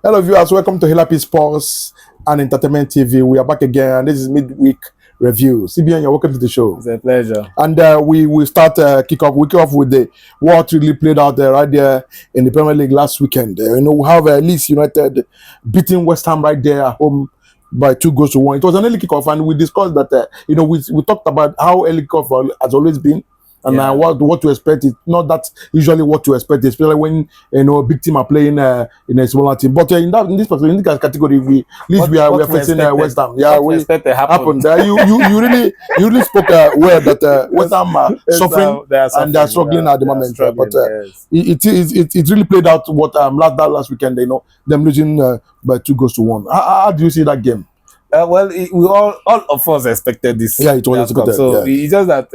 Hello viewers, welcome to Hila-P Sports and Entertainment TV. We are back again. This is midweek review. CBN, you're welcome to the show. It's a pleasure. And we will start kick off with the what really played out there right there in the Premier League last weekend. We have Leeds United beating West Ham right there at home by 2-1. It was an early kickoff, and we discussed that we talked about how early kickoff has always been. And what to expect is not that usually what to expect, especially when a big team are playing in a smaller team. But in this category, we are facing West Ham. Yeah, we happened. You really spoke well that West Ham are suffering and they are struggling at the moment. But it really played out what last weekend. Them losing by 2-1. How do you see that game? Well, we all of us expected this. Yeah, it was expected. So it's just that.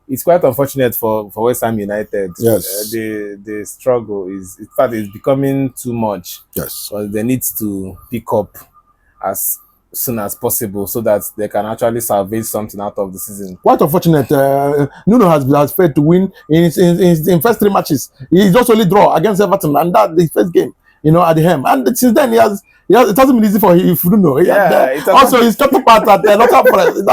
It's quite unfortunate for West Ham United. Yes, the struggle is, in fact, it's becoming too much. Yes, so they need to pick up as soon as possible so that they can actually salvage something out of the season. Quite unfortunate. Nuno has failed to win in first 3 matches. He just only draw against Everton, and that's the first game. At the Hem, and since then it hasn't been easy for him. If you don't know, also his counterpart at Nottingham Forest.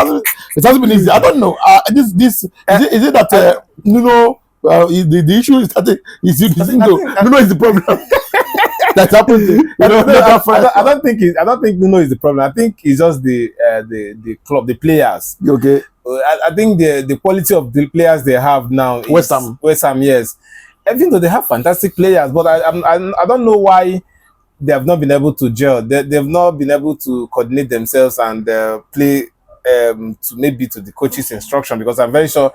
It hasn't been easy. I don't know. Is it that Nuno? The issue is that Nuno is the problem. That happened. I don't think Nuno is the problem. I think it's just the club, the players. Okay. I think the quality of the players they have now. West Ham, yes. Even though they have fantastic players, but I don't know why they have not been able to gel. They've not been able to coordinate themselves and play to the coach's instruction, because I'm very sure,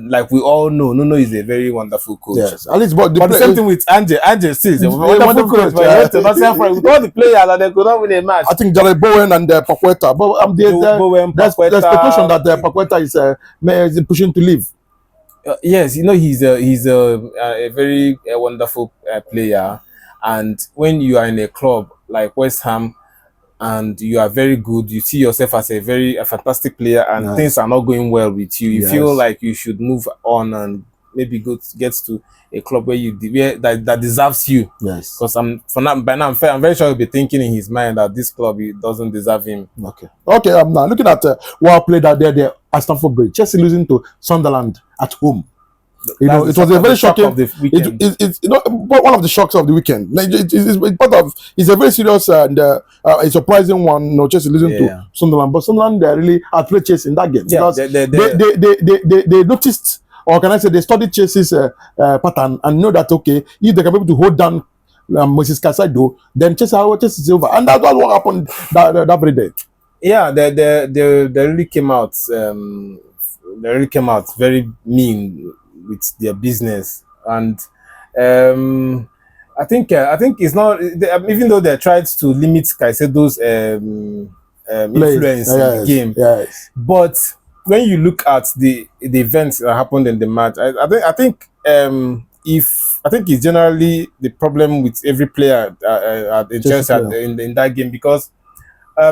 like we all know, Nuno is a very wonderful coach. Yes, at least, but the same thing with Ange still, a wonderful coach. But he went to Nottingham Forest with all the players and they could not win a match. I think Jared Bowen and Paqueta, but there's expectation that Paqueta is pushing to leave. Yes, he's a very wonderful player, and when you are in a club like West Ham and you are very good, you see yourself as a fantastic player, and things are not going well with you. You feel like you should move on and maybe get to a club where that deserves you. Yes, because I'm very sure he'll be thinking in his mind that this club doesn't deserve him. Okay. I'm now looking at what played out there at Stamford Bridge. Chelsea losing to Sunderland at home. It was a very shocking. It's one of the shocks of the weekend. It's a very serious and a surprising one. Chelsea losing to Sunderland, but Sunderland really outplayed Chelsea in that game because they noticed, or can I say, they studied Chelsea's pattern and know that if they can be able to hold down Moses Casado, then Chelsea is over, and that's what happened that very day. Yeah, they really came out. They really came out very mean with their business, and I think it's not, even though they tried to limit Caicedo's influence in the game, but when you look at the events that happened in the match, I think it's generally the problem with every player in Chelsea in that game, because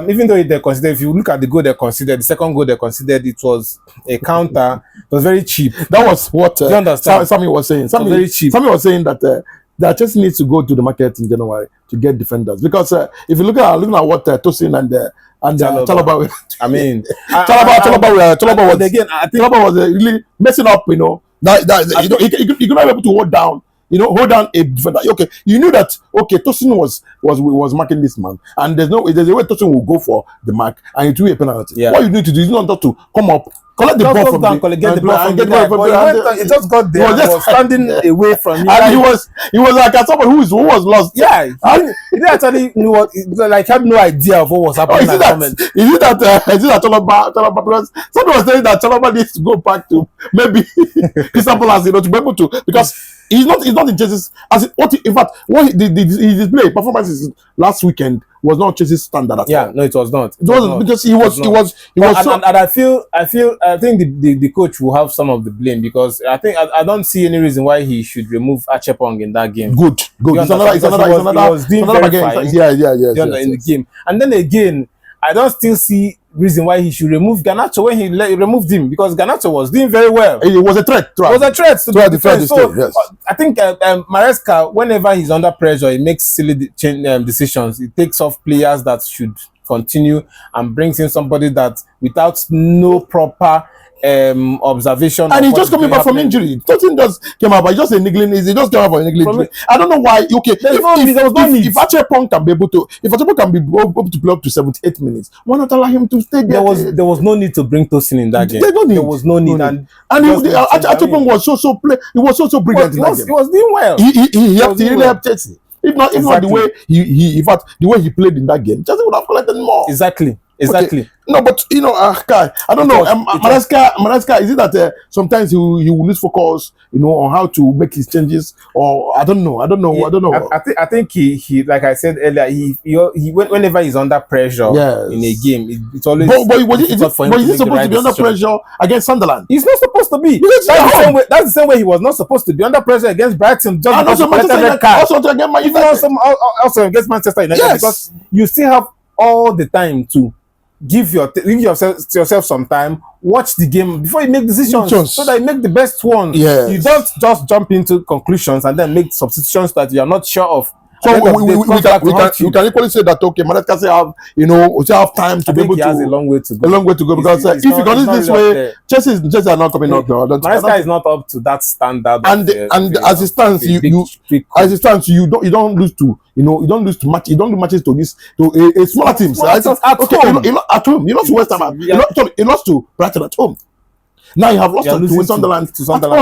even though they considered, if you look at the goal they considered, the second goal they considered, it was a counter. It was very cheap. That was what you understand? Sammy was saying. Very cheap. Sammy was saying that Chelsea needs to go to the market in January to get defenders, because if you look at what Tosin and Chalobah, I mean, Chalobah was really messing up. He could not be able to hold down a defender. Okay, you knew that. Okay, Tosin was marking this man, and there's a way Tosin will go for the mark, and it will be a penalty. Yeah. What you need to do is not to come up, collect the ball from the guy. It just got there. He was standing away from him. And he was like someone who was lost. Yeah, he didn't actually know what. Like, had no idea of what was happening at the moment. Is it that Chalobah? Because somebody was saying that Chalobah needs to go back to maybe Crystal Palace, to be able to, because he's not in Chelsea's. In fact, what his display performances last weekend was not Chelsea's standard at all. No, it was not. It wasn't, because he was. And I think the coach will have some of the blame, because I don't see any reason why he should remove Achepong in that game. Good. It's another. He was doing very fine. Yeah. In the game, and then again, I don't still see reason why he should remove Garnacho when he removed him, because Garnacho was doing very well. It was a threat. It was a threat to the defense. So yes. I think Maresca, whenever he's under pressure, he makes silly decisions. He takes off players that should continue and brings in somebody that without no proper observation. And he's just coming back from injury. Nothing just came out, but just a niggling. He just came out from a niggling injury. I don't know why. Okay, there was no need. If Achepong can be able to, if Achepong can be able to play up to 78 minutes, why not allow him to stay there? There was no need to bring Tosin in that game. There was no need. And Achepong was he was so brilliant in that game. He was doing well. He really helped Chelsea. If not the way the way he played in that game, Chelsea would have collected more. Exactly. Okay. No, but Kai, I don't know. Maresca, is it that sometimes he will lose focus, on how to make his changes, or I don't know. I think he like I said earlier, he whenever he's under pressure in a game, it's always. But is he supposed to be under pressure against Sunderland? He's not supposed to be. That's the same way he was not supposed to be under pressure against Brighton. Just and also against Manchester United, because you still have all the time to give yourself some time, watch the game before you make decisions, so that you make the best one. Yes. You don't just jump into conclusions and then make substitutions that you are not sure of. So we can equally say that Maresca still have time to be able to. He has a long way to go. A long way to go, because if you continue this way, Chelsea are not coming up. Maresca is not up to that standard. And as it stands, you don't lose to match. You don't do matches to a smaller teams. At home, you lost to West Ham. You lost to Brighton at home. Now you have lost to Sunderland.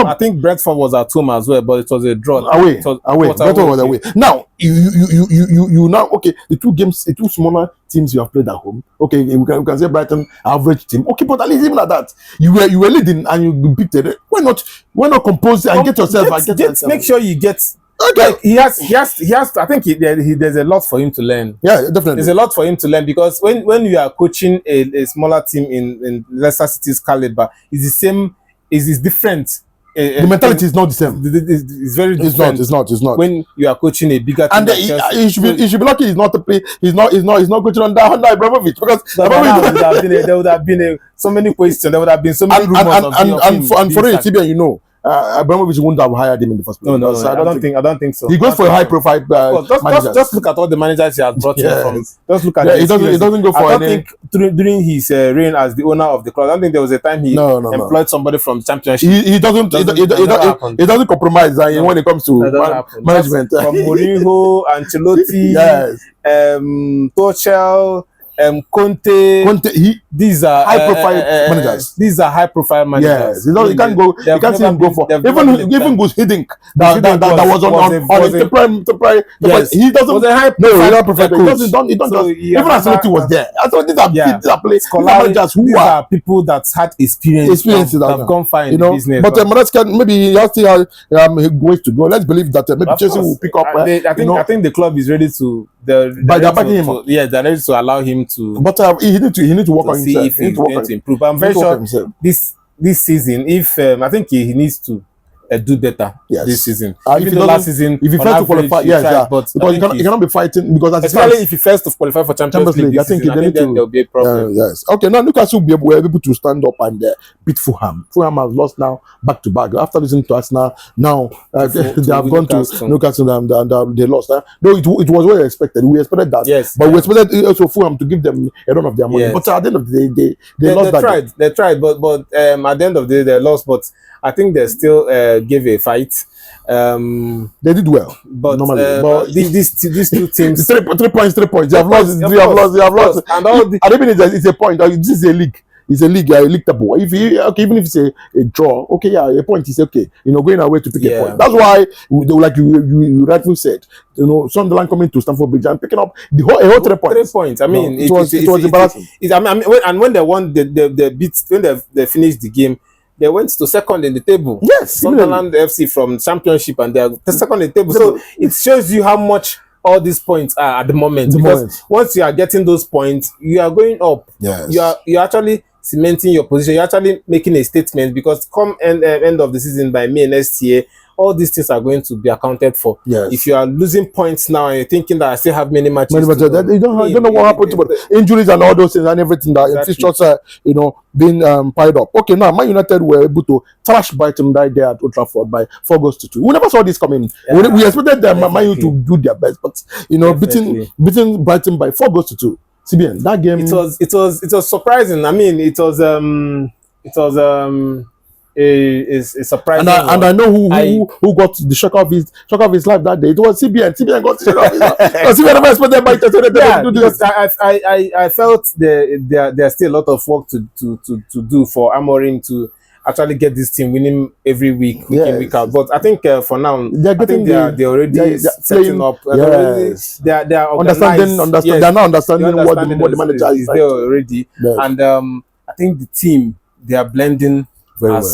I think Brentford was at home as well, but it was a draw. Away. Brentford was away. Now you now the two smaller teams you have played at home. Okay, we can say Brighton average team. Okay, but at least even at that, you were leading and you beat it. Why not compose and get yourself? Make sure you get. Okay. Like he has. I think there's a lot for him to learn. Yeah, definitely. There's a lot for him to learn, because when you are coaching a smaller team in Leicester City's caliber, it's different. The mentality is not the same. It's very different. It's not. When you are coaching a bigger team, and he should be lucky. He's not coaching under Abramovich, because there would have been so many questions. There would have been so many rumors and for it, Abramovich wouldn't have hired him in the first place. No, I don't think so. He goes for a high profile just look at all the managers he has brought in from. Just look at he doesn't go for I don't think during his reign as the owner of the club, I don't think there was a time he employed somebody from Championship. He doesn't compromise when it comes to management. From Mourinho, Ancelotti, Tuchel, Conte, these are high-profile managers. These are high-profile managers. Yes, you can't go. You can't see him go for even Gus Hiddink that was on the prime. Yes, he doesn't. Was a high-profile. He don't. So even Ancelotti was there. So these are managers who are people that had experience that have gone far in the business. But Maresca, maybe he has still ways to go. Let's believe that maybe Chelsea will pick up. I think the club is ready to. They're backing him up. Yeah, they're ready to allow him to. But he need to work on himself. If he's going to improve. I'm very sure this season, if I think he needs to do better this season. Even the last season, if he fails to qualify, but because he cannot be fighting, because especially if he fails to qualify for Champions League, I think then there will be a problem. Yes. Okay. Now Newcastle were able to stand up and beat Fulham. Fulham have lost now back to back after losing to us. Now they have gone to Newcastle and they lost. Though it was well expected. We expected that. Yes. But we expected also Fulham to give them a run of their money. Yes. But at the end of the day, they lost. They tried, but at the end of the day, they lost. But I think they still gave a fight. They did well, but normally. But these two teams, 3 points. They have lost. And I don't mean it's a point. This is a league. It's a league table. Even if it's a draw, a point is okay. Going away to pick a point. That's why, like you rightfully said, Sunderland coming to Stamford Bridge and picking up a whole 3 points. 3 points. I mean, it was embarrassing. And when they won, they finished the game. They went to second in the table. Yes, Sunderland FC from Championship, and they are second in the table. So it shows you how much all these points are at the moment. Once you are getting those points, you are going up. Yes. You're actually cementing your position. You're actually making a statement, because come end of the season by May next year, all these things are going to be accounted for. Yes. If you are losing points now and you're thinking that I still have many matches, You don't know what happened to injuries and all those things and everything that Exactly. fixtures being piled up. Okay, now Man United were able to trash Brighton right there at Old Trafford by 4-2. We never saw this coming. We expected them Man U to do their best, but beating Brighton by 4-2. CBN, that game it was surprising. I mean, it was a surprising. And I know who got the shock of his life that day. It was CBN. CBN got the shock of his life. Because CBN never expected Manchester to do this. I felt there's still a lot of work to do for Amorim to actually get this team winning every week in, week out. But I think for now, they're already setting up. Yes. They are understanding. Yes. They're not understanding what the manager is there already. Yes. And I think the team, they are blending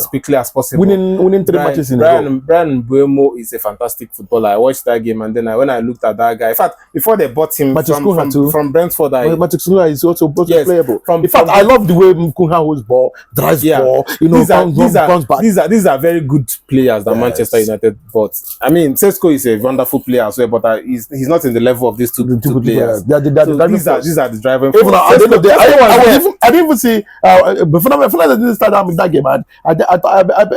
quickly as possible. Winning 3 matches in a row. Brian Mbeumo is a fantastic footballer. I watched that game, and then when I looked at that guy, in fact, before they bought him from Brentford, Matic Cunha is also playable. In fact, I love the way Cunha holds ball, drives ball. These are very good players that Manchester United bought. I mean, Sesko is a wonderful player as well, but he's not in the level of these two players. These are the driving force. I didn't even see before I didn't start out with that game. I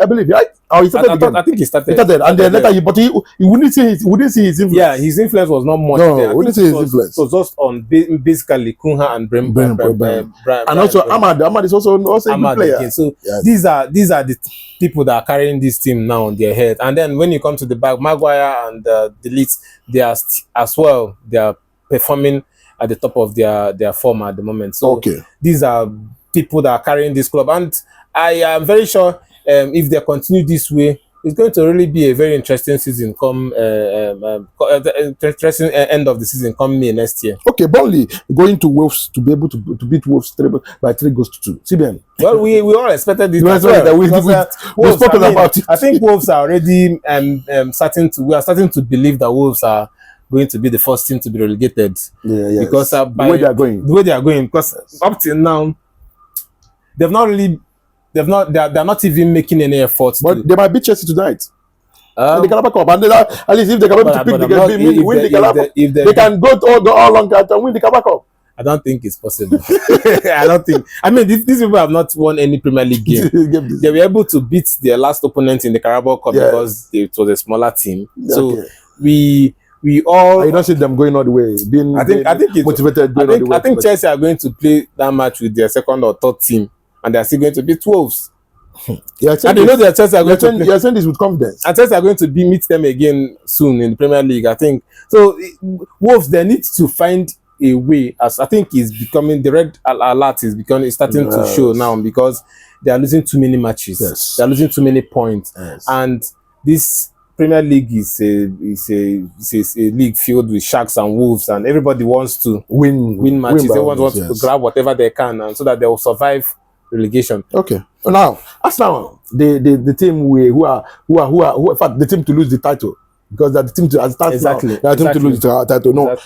believe, right? Oh, he started again. I think he started. And then later, but he wouldn't see his influence. Yeah, his influence was not much. No, we didn't see his influence. It was just on basically Cunha and Brian. And also Ahmad. Ahmad is also a good player. Again. So these are the people that are carrying this team now on their head. And then when you come to the back, Maguire and the Leeds, they are as well. They are performing at the top of their form at the moment. So these are people that are carrying this club, and I am very sure if they continue this way, it's going to really be a very interesting season come interesting end of the season come May next year. Okay, Burnley going to Wolves to be able to beat Wolves 3-2. CBN. Well, we all expected this. We spoke about it. I think Wolves are already we are starting to believe that Wolves are going to be the first team to be relegated. Because the way they are going, because up till now they're not even making any efforts. But they might beat Chelsea tonight. In the Carabao Cup, and at least if they can able to pick win the Carabao, they can go all long and win the Carabao Cup. I don't think it's possible. I don't think. I mean, these people have not won any Premier League game. They were able to beat their last opponent in the Carabao Cup because it was a smaller team. So we all. I don't see them going all the way. I think motivated. I think Chelsea are going to play that match with their second or third team, and they are still going to beat Wolves. And they know that Chelsea are going to play. You're saying this with confidence. And Chelsea are going to meet them again soon in the Premier League, I think. So Wolves, they need to find a way, as I think is becoming, the red alert is starting to show now, because they are losing too many matches. They are losing too many points. And this Premier League is a league filled with sharks and wolves, and everybody wants to win matches. Everyone wants to grab whatever they can, and so that they will survive relegation. Okay. Now, as now the team who are in fact the team to lose the title, because they're the team to to lose the title. No,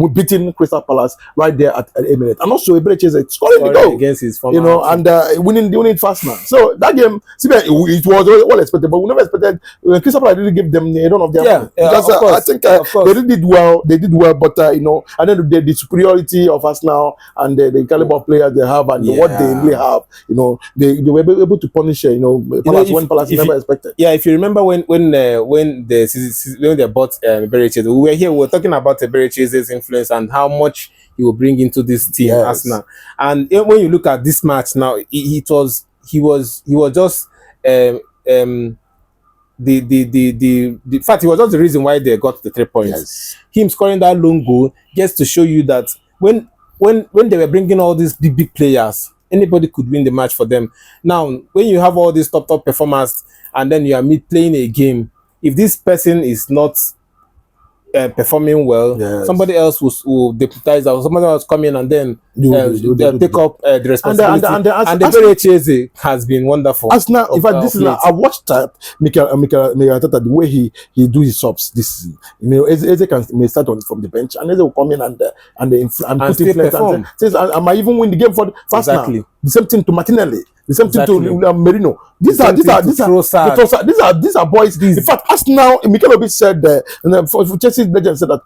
beating Crystal Palace right there at Emirates, and also Eberechi is scoring the goal against his former and winning fast man. So that game, it was well expected, but we never expected Crystal Palace really give them a run of their own. Because I think they really did well. They did well, but and then the superiority of Arsenal and the caliber of players they have and what they really have, they were able to punish Palace when Palace never expected. Yeah, if you remember when they bought Eberechi, we were talking about Eberechi's influence and how much he will bring into this team, Arsenal. And when you look at this match now, he was just the fact, he was just the reason why they got the 3 points. Him scoring that lone goal gets to show you that when they were bringing all these big players, anybody could win the match for them. Now, when you have all these top performers and then you are playing a game, if this person is not performing well, somebody else will deputize, or somebody else come in and then take up the responsibility. And the very Cheze has been wonderful. Arsenal, in fact, this is I watched Mikel Arteta, the way he do his subs this season. You know, Eze may start from the bench, and Eze will come in and put in place and says, "I might even win the game for Arsenal." The same thing to Martinelli. The same thing to Merino. These are boys. In fact, Arsenal, Mikel Obi said, and for Chelsea legend said that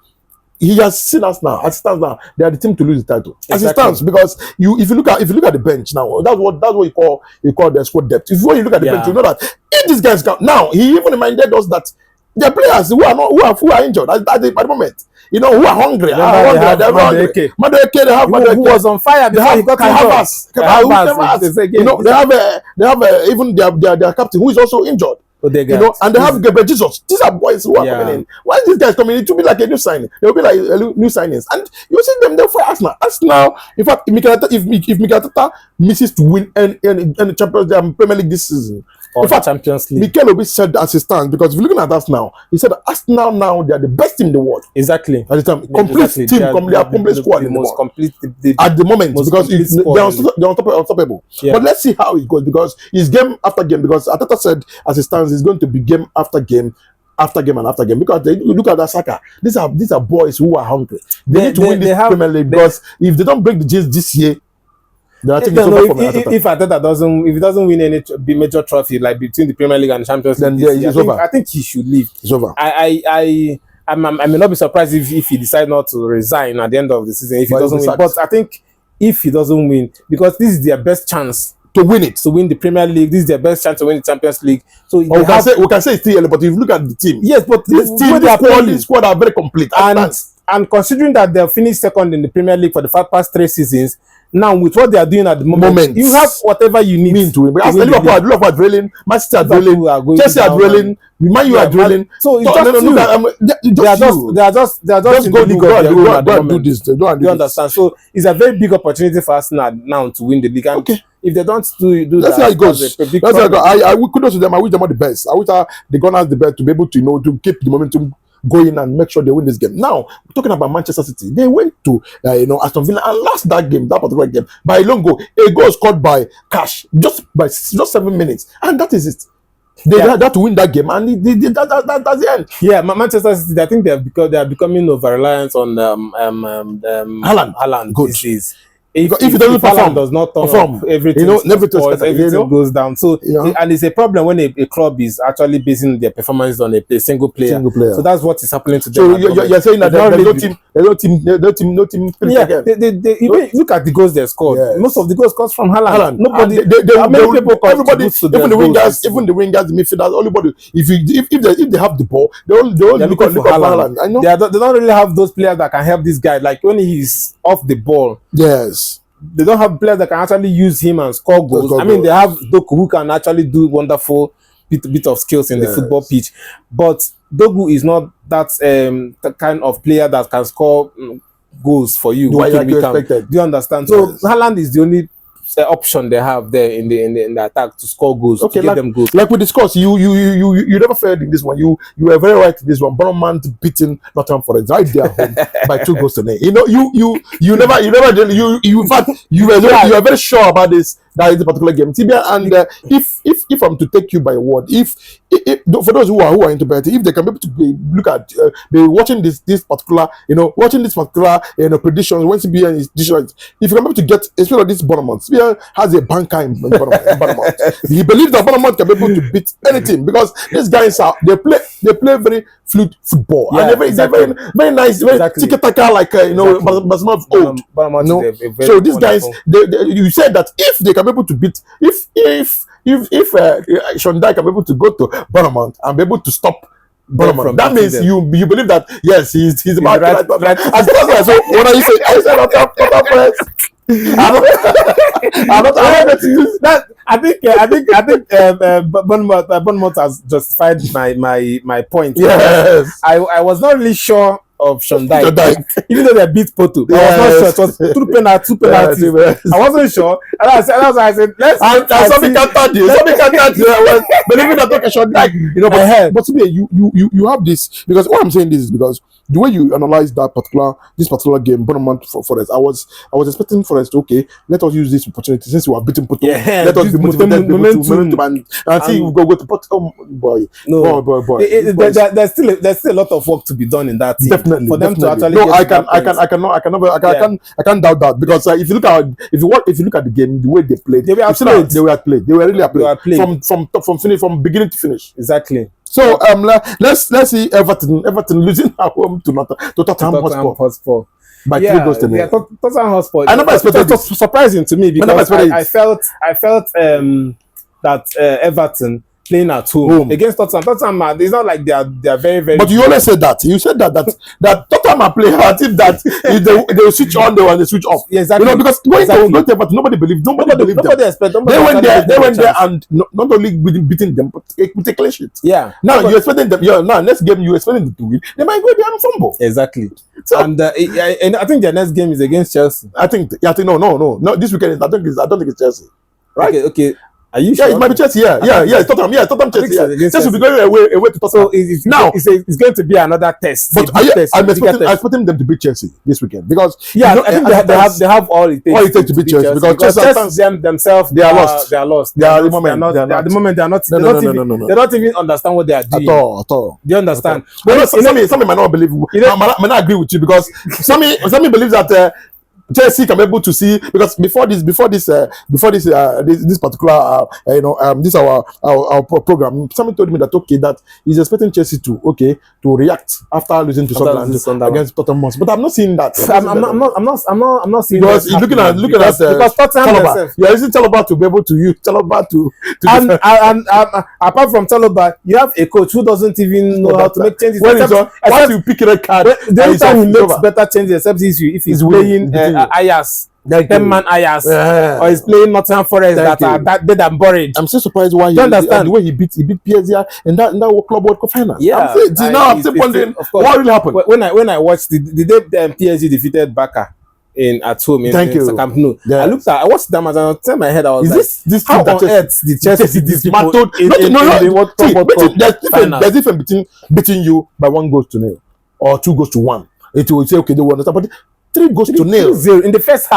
he has seen us now. As it stands now, they are the team to lose the title. As it stands, because if you look at the bench now, that's what you call the squad depth. When you look at the bench, you know that if these guys come now, he even reminded us that there are players who are injured at the moment. You know, who are hungry. They have Madueke, who was on fire before he got injured. You know, they have even their captain who is also injured. You know, and they have Gabriel Jesus. These are boys who are coming in. Why is these guys coming in? It will be like a new signing. They will be like new signings, and you see them there for Arsenal. Arsenal, in fact, if Mikel Arteta misses to win any Champions Premier League this season, in fact, Champions League, Mikel Obi said as it stands, because if you're looking at us now, he said that Arsenal now they are the best team in the world. Exactly. At the time, complete team, complete squad, the most complete at the moment, because they're unstoppable. Yeah. But let's see how it goes, because it's game after game. Because Arteta said as it stands, it's going to be game after game. After game and after game, because you look at that Saka, these are boys who are hungry. They need to win this Premier League, because if they don't break the G's this year, then I think if Arteta doesn't win any major trophy like between the Premier League and Champions League, then it's over. I think he should leave. It's over. I may not be surprised if he decides not to resign at the end of the season if he doesn't win. But I think if he doesn't win, because this is their best chance to win it, to win the Premier League. This is their best chance to win the Champions League. So we can say it's still early, but if you look at the team, yes, but this squad are very complete. And considering that they've finished second in the Premier League for the past 3 seasons, now with what they are doing at the moment, you have whatever you need to win. Because Liverpool are drilling, Manchester are drilling, Chelsea are drilling, Man U are drilling. So it's they are just in the league of their own at the moment. Do you understand? So it's a very big opportunity for us now to win the league. And if they don't do that's that, how it goes. That's how it goes. I kudos to them. I wish them all the best. I wish the Gunners the best to be able to to keep the momentum going and make sure they win this game. Now, talking about Manchester City, they went to Aston Villa and lost that particular game by a long goal. A goal scored by Cash just 7 minutes, and that is it. They had to win that game, and that's the end. Yeah, Manchester City, I think they are becoming over reliant on Haaland these days. If it doesn't perform, does not perform, everything goes down. So and it's a problem when a club is actually basing their performance on a single player. So that's what is happening to them. So you're saying that there's no team. Yeah, they even look at the goals they scored. Yes. Most of the goals comes from Haaland. Nobody, everybody, even the wingers, the midfielders, everybody. If they have the ball, they look at Haaland. I know they don't really have those players that can help this guy. Like when he's off the ball. Yes. They don't have players that can actually use him and score goals. I mean, they have Doku who can actually do wonderful bit of skills in the football pitch. But Doku is not that kind of player that can score goals for you. Do you understand? So Haaland is the only option they have there in the attack to score goals, to give them goals. Like we discussed, you never failed in this one. You were very right in this one. Bournemouth beating Nottingham Forest right there home by 2 goals to nil. You know, you were very sure about this. That is a particular game, Tibia. And if I'm to take you by word, if for those who are into betting, if they can be able to look at be watching this particular predictions when CBN is decisions, if you can be able to get especially this Bournemouth, CBN has a banker in Bournemouth. He believes that Bournemouth can be able to beat anything because these guys they play very fluid football and they're very nice, very tiki-taka like Barcelona of old. So these guys, you said that if they can be able to beat, if Sean Dyche can be able to go to Bournemouth and be able to stop Bournemouth, that means you believe that yes, he's about right. So what you say? I said Bournemouth has justified my point. Yes, I was not really sure of Sean Dyche. Even though they beat Porto, I was not sure. It was two penalties. Yes. I wasn't sure. And I said, let's. And somebody can't you. Believing that Sean Dyche, but you have this because what I'm saying this is because the way you analyze this particular game, Bournemouth for Forest, I was expecting Forest. Okay, let us use this opportunity since we are beating Porto. Yeah, let us be motivated, momentum, and see we go to Porto. Oh boy, no, boy. There's still a lot of work to be done in that team. Definitely, for them definitely. to actually. No, I can't doubt that because if you look at the game, the way they played, they were outplayed. They were really outplayed from beginning to finish. Exactly. So let's see Everton losing at home to Tottenham Hotspur by 3 goals to 0. Yeah, Tottenham Hotspur. I never expected it. Was surprising to me because I felt that Everton playing at home against Tottenham, it's not like they are very, very. But you always said that. You said that Tottenham are playing as if that if they will switch on, they will switch off. Yeah, exactly. Because going to Everton, nobody believed them. They went there and not only beating them, but with a clean sheet. Yeah. Now you're expecting them. Now next game you're expecting them to win. They might go there and fumble. Exactly. So, and I think their next game is against Chelsea. I think no. This weekend I don't think it's Chelsea. Right? Okay. Are you sure? Yeah, it might be Chelsea. Yeah, Tottenham Chelsea. Chelsea will be going away to Tottenham. So it's going to be another test. But I'm expecting them to beat Chelsea this weekend because I think they have all it takes to beat Chelsea because Chelsea themselves they are lost. At the moment they are not. They don't even understand what they are doing at all. Do you understand? Some might not believe. I might not agree with you because some believes that. Chelsea can be able to see because before this particular this our program, someone told me that that he's expecting Chelsea to react after losing to Sunderland against Tottenham. But I'm not seeing that. I'm not seeing because looking at because Tottenham you're using Chalobah to be able to use Chalobah to and apart from Chalobah, you have a coach who doesn't even know how to make changes. Once you pick a card, the only time he makes better changes except if he's playing Ayas, 10-man Ayas, or he's playing Nottingham Forest that are that dead and buried. I'm still surprised why the way he beat PSG in that Club World Cup final. Yeah, I'm still wondering what really happened. When I watched the day PSG defeated Barca at home in Camp Nou. Yes. I watched them as I turned my head. I was this how on earth did Chelsea see these people in World Cup? There's difference between beating you by 1-0 or 2-1. It will say okay they won, but 3-0 in the first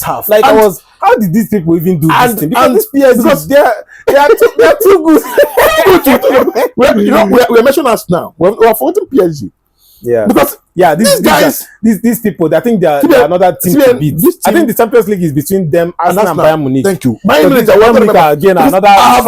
half. Like how did these people even do this thing? Because this PSG, they are too good. We're mentioning us now. We're forgetting PSG. Yeah, because these people, I think they are another team to beat. I think the Champions League is between them, Arsenal and Bayern Munich. Thank you. Bayern Munich again another. I've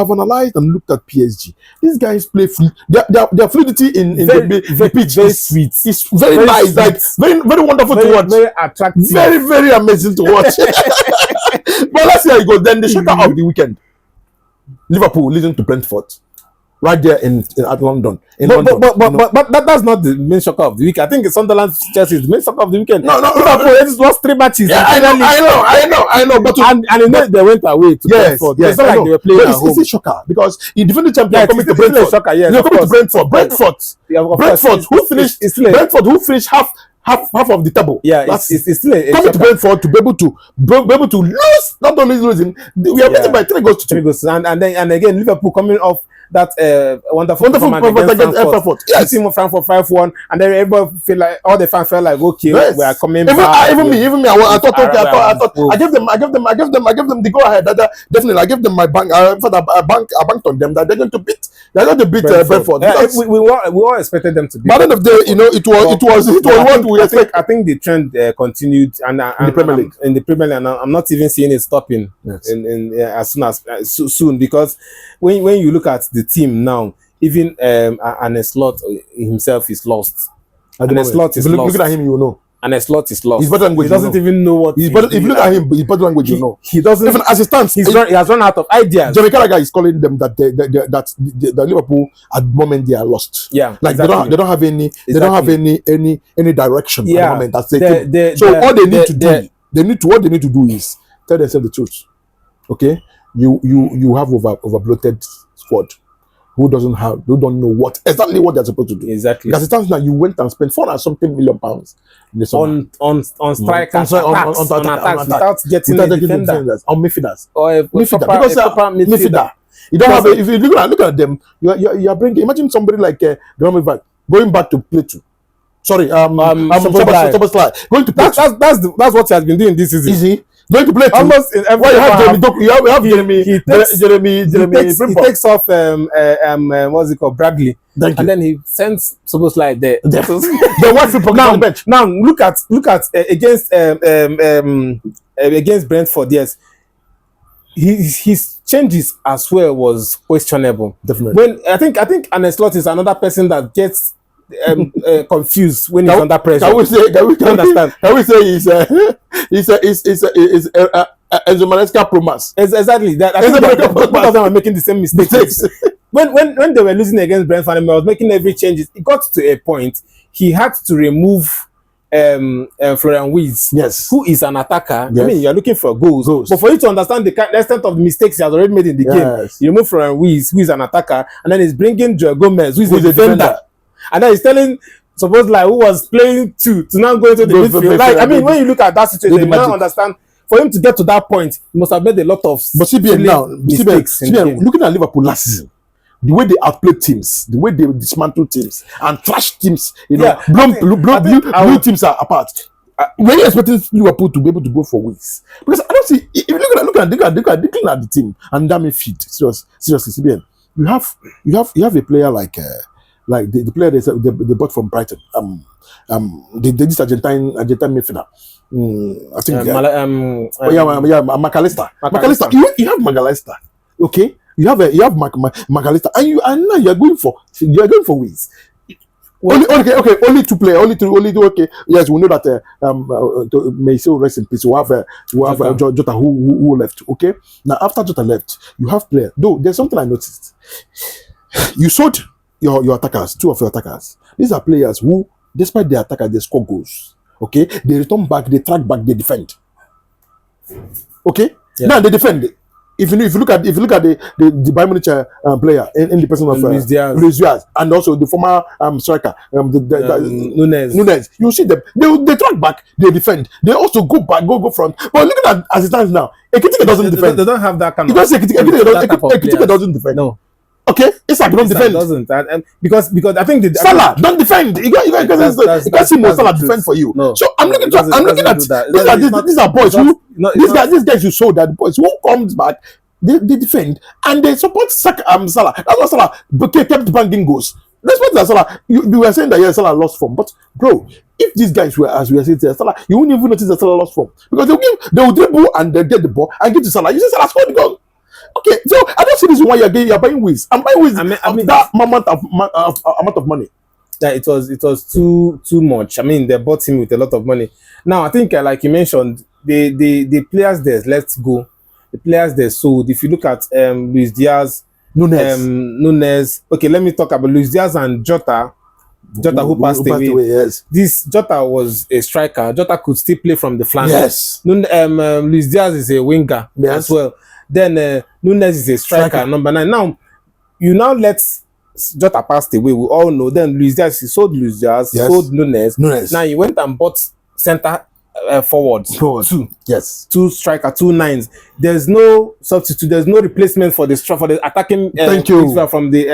analyzed and looked at PSG. These guys play their fluidity in the pitch very sweet. It's very nice, like very very wonderful to watch. Very attractive. Very very amazing to watch. But let's see how it goes. Then the shocker of the weekend: Liverpool losing to Brentford. Right there at London. But that's not the main shocker of the week. I think Sunderland Chelsea is the main shocker of the weekend. No. Liverpool just lost 3 matches. Yeah, I know. But and they went away to Brentford. It's not like they were playing at home. It's a shocker because the defending champion coming to Brentford. They're coming to Brentford. Brentford who finished half of the table. Yeah, it's still coming to Brentford to be able to lose. Not only losing, we are beaten by 3-2. And again Liverpool coming off that wonderful performance against Frankfurt. Yes, team of Frankfurt 5-1, and then everybody feel like all the fans felt like okay, we are coming back. Even me. I thought I gave them the go ahead. Definitely, I gave them my bank. I banked on them that they're going to beat Brentford. We all expected them to beat. By the end of the day, it was what we expect. I think the trend continued in the Premier League. In the Premier League, and I'm not even seeing it stopping as soon as soon because when you look at the team now, even Arne Slot himself is lost. Arne Slot is lost. Looking at him, you know. Arne Slot is lost. His body language, he doesn't even know what. If you look at him, his body language, you know. He doesn't. Even as it stands, he has run out of ideas. Jamie Carragher is calling them that the Liverpool at the moment they are lost. Yeah, like exactly. they don't have any. Exactly. They don't have any direction at the moment. That's all they need to do. What they need to do is tell themselves the truth. Okay, you have over bloated squad who don't know exactly what they're supposed to do. Exactly. Because it stands now you went and spent £400-something million on strikers, on attacks without getting defenders, on midfielders. Or midfielder. You don't have if you look at them, you are bringing. Imagine somebody like Gramovic going back to play two. Sorry, Szoboszlai. Szoboszlai. Going to play two. That's what he has been doing this season. Is he going to play two? Almost in every Well, you have half, Jeremy Doku, you have Jeremy, he takes- Jeremy he Frimpong. takes off what's it called, Bradley, Thank you. and then he sends Szoboszlai there. The one Frimpong now, on the bench. now look at against Brentford. Yes, his changes as well was questionable. Definitely. When I think Ancelotti is another person that gets confused when he's under pressure. Can we say? Understand? Can we say he's Enzo Maresca Pro Mass? Exactly. That I think both of them are making the same mistakes. when they were losing against Brentford, and I was making every changes. It got to a point he had to remove Florian Wirtz, Yes. who is an attacker. Yes. I mean, you're looking for goals. But for you to understand the extent of the mistakes he has already made in the game, Yes. you remove Florian Wirtz, who is an attacker, and then he's bringing Joe Gomez, who is a Who's a defender. defender. And then he's telling, suppose like who was playing two to now go into the midfield. Like, I mean, when you look at that situation, you don't understand. For him to get to that point, he must have made a lot of But CBN now, mistakes in the game. looking at Liverpool last season, the way they outplayed teams, the way they dismantle teams and trash teams, you know, Yeah, blue teams are apart. Were you expecting Liverpool to be able to go for weeks? Because I don't see. If you look at the team and that midfield, seriously, CBN, you have a player like the player they bought from Brighton. This Argentine midfielder. I think McAllister. McAllister. You have McAllister. Okay, you have McAllister, and now you're going for wins. Only two players. Only two. Okay, yes, we know that. May so rest in peace. We have Jota who left. Okay, now after Jota left, you have players. Though there's something I noticed. You sold your attackers, two of your attackers. These are players who, despite their attackers, they score goals. Okay, they return back, they track back, they defend. Okay, now they defend. If you look at the Bayern Munich player in the person of Luis Diaz, and also the former striker Nunes, you see them. They track back, they defend. They also go back, go front. But looking at as it stands now, Ekitike doesn't defend. They don't have that kind of. Ekitike doesn't defend. No. Okay, Isak don't defend. Doesn't and because I think Salah don't defend. You can't see Mo Salah defend for you. No, so I'm looking at these are boys who these guys you saw that the boys who comes back, they defend and they support Salah. That's why Salah kept banging goals. Despite that Salah, you were saying that Salah lost form, but bro, if these guys were as we were saying Salah, you wouldn't even notice that Salah lost form because they will dribble and they get the ball and give to Salah. You say Salah scored the goal. Okay, so I don't see this why you're buying Wiz. I'm buying Wiz. I mean that amount of money. Yeah, it was too much. I mean, they bought him with a lot of money. Now I think, like you mentioned, the players there let go. The players they sold. If you look at Luis Diaz, Nunes. Okay, let me talk about Luis Diaz and Jota. Jota who passed away. Yes. This Jota was a striker. Jota could still play from the flank. Yes. Luis Diaz is a winger as well. Then Nunes is a striker, number 9. Now, you now let Jota passed away. We all know. Then Luis Diaz, he sold Luis Diaz, sold Nunes. Now he went and bought centre forwards. Two. Yes. 2 striker, 2 9s. There's no substitute. There's no replacement for the attacking. Thank you. From the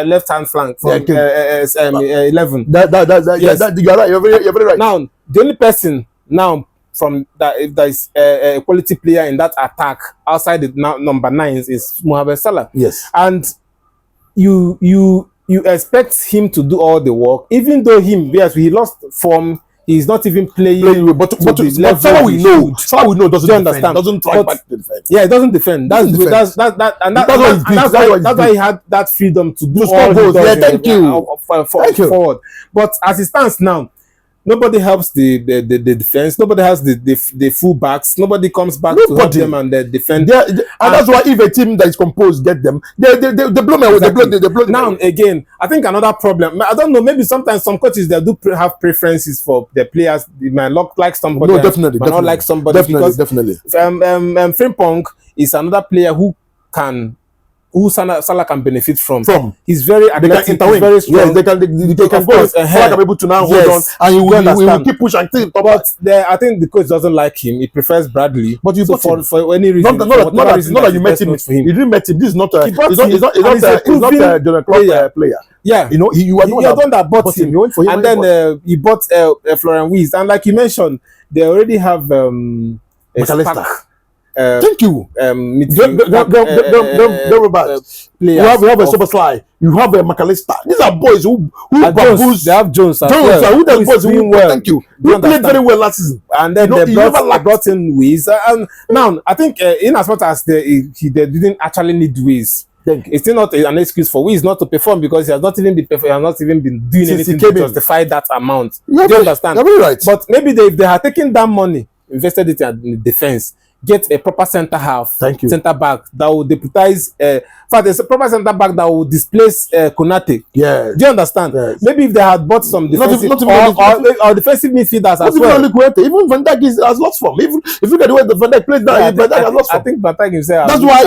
left hand flank from 11. You're right. You're very right. Now the only person now from that, if there is a quality player in that attack outside the number 9s is Mohamed Salah. Yes. And you expect him to do all the work, even though he lost form. He's not even playing. But Salah we know doesn't understand. Doesn't try back to defend. Yeah, it doesn't defend. That's why he had that freedom to do all goals. He does. Yeah, thank you. Forward. But as it stands now, nobody helps the defense. Nobody has the full backs. Nobody comes back to help them and defend. And that's why if a team that is composed get them, they blow me away. They blow. Now again, I think another problem. I don't know. Maybe sometimes some coaches they do have preferences for their players. They might not like somebody. No, definitely. Not like somebody. Definitely. Frimpong is another player who can who Salah can benefit from. From. He's very athletic, he's very strong. Yes, they can Of go. course, Salah can be able to now hold on, and he will keep pushing until the top. But I think the coach doesn't like him. He prefers Bradley. But you for any reason, not that you met him. You didn't met him. This is not a. It's not a Jordan Klopp player. Yeah, you know, you are the one that bought him. And then he bought Florian Wirtz, and like you mentioned, they already have McAllister. Thank you. We have a super slide. You have a McAllister. These are boys who they have Jones. Who the boys who well. Thank you. Who played very well last season. And then they brought in Wiz. And now I think in as much as they didn't actually need Wiz, it's still not an excuse for Wiz not to perform, because he has not even been doing anything to justify that amount. Do you understand? You're very right. But maybe if they had taken that money, invested it in defense, get a proper center half, center back that will deputize. In fact, there's a proper center back that will displace Konate. Yeah. Do you understand? Yes. Maybe if they had bought some defensive or defensive midfielders as well. Even Van Dijk has lost form. If you look at the way the Van Dijk plays now, Van Dijk has lost form. I think Van Dijk himself. That's why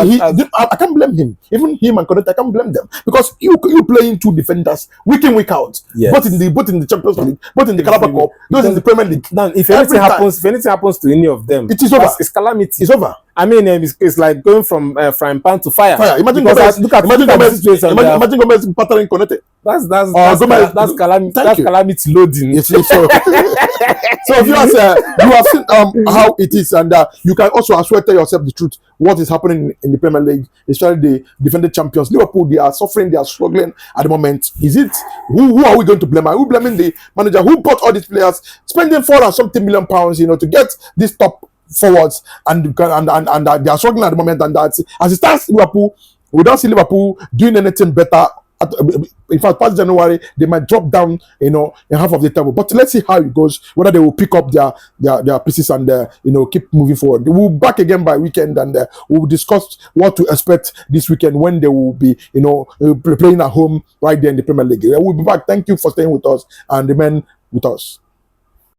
I can't blame him. Even him and Konate, I can't blame them, because you playing two defenders week in, week out. Yes. Both in the Champions League, both in the Carabao Cup, those in the Premier League. Now, if anything happens to any of them, it is over. It's calamity. It's over. I mean, it's like going from frying pan to fire. Imagine Gomez battering Konate. That's calamity loading. So if you have seen how it is, and you can also as well tell yourself the truth. What is happening in the Premier League, especially the defending champions, Liverpool? They are suffering. They are struggling at the moment. Is it who are we going to blame? Are we blaming the manager who bought all these players, spending £4 million, to get this top forwards, and they are struggling at the moment? And that, as it stands, Liverpool, we don't see Liverpool doing anything better. In fact, past January they might drop down, in half of the table. But let's see how it goes. Whether they will pick up their pieces and keep moving forward. We'll be back again by weekend, and we'll discuss what to expect this weekend when they will be playing at home right there in the Premier League. We'll be back. Thank you for staying with us, and remain with us.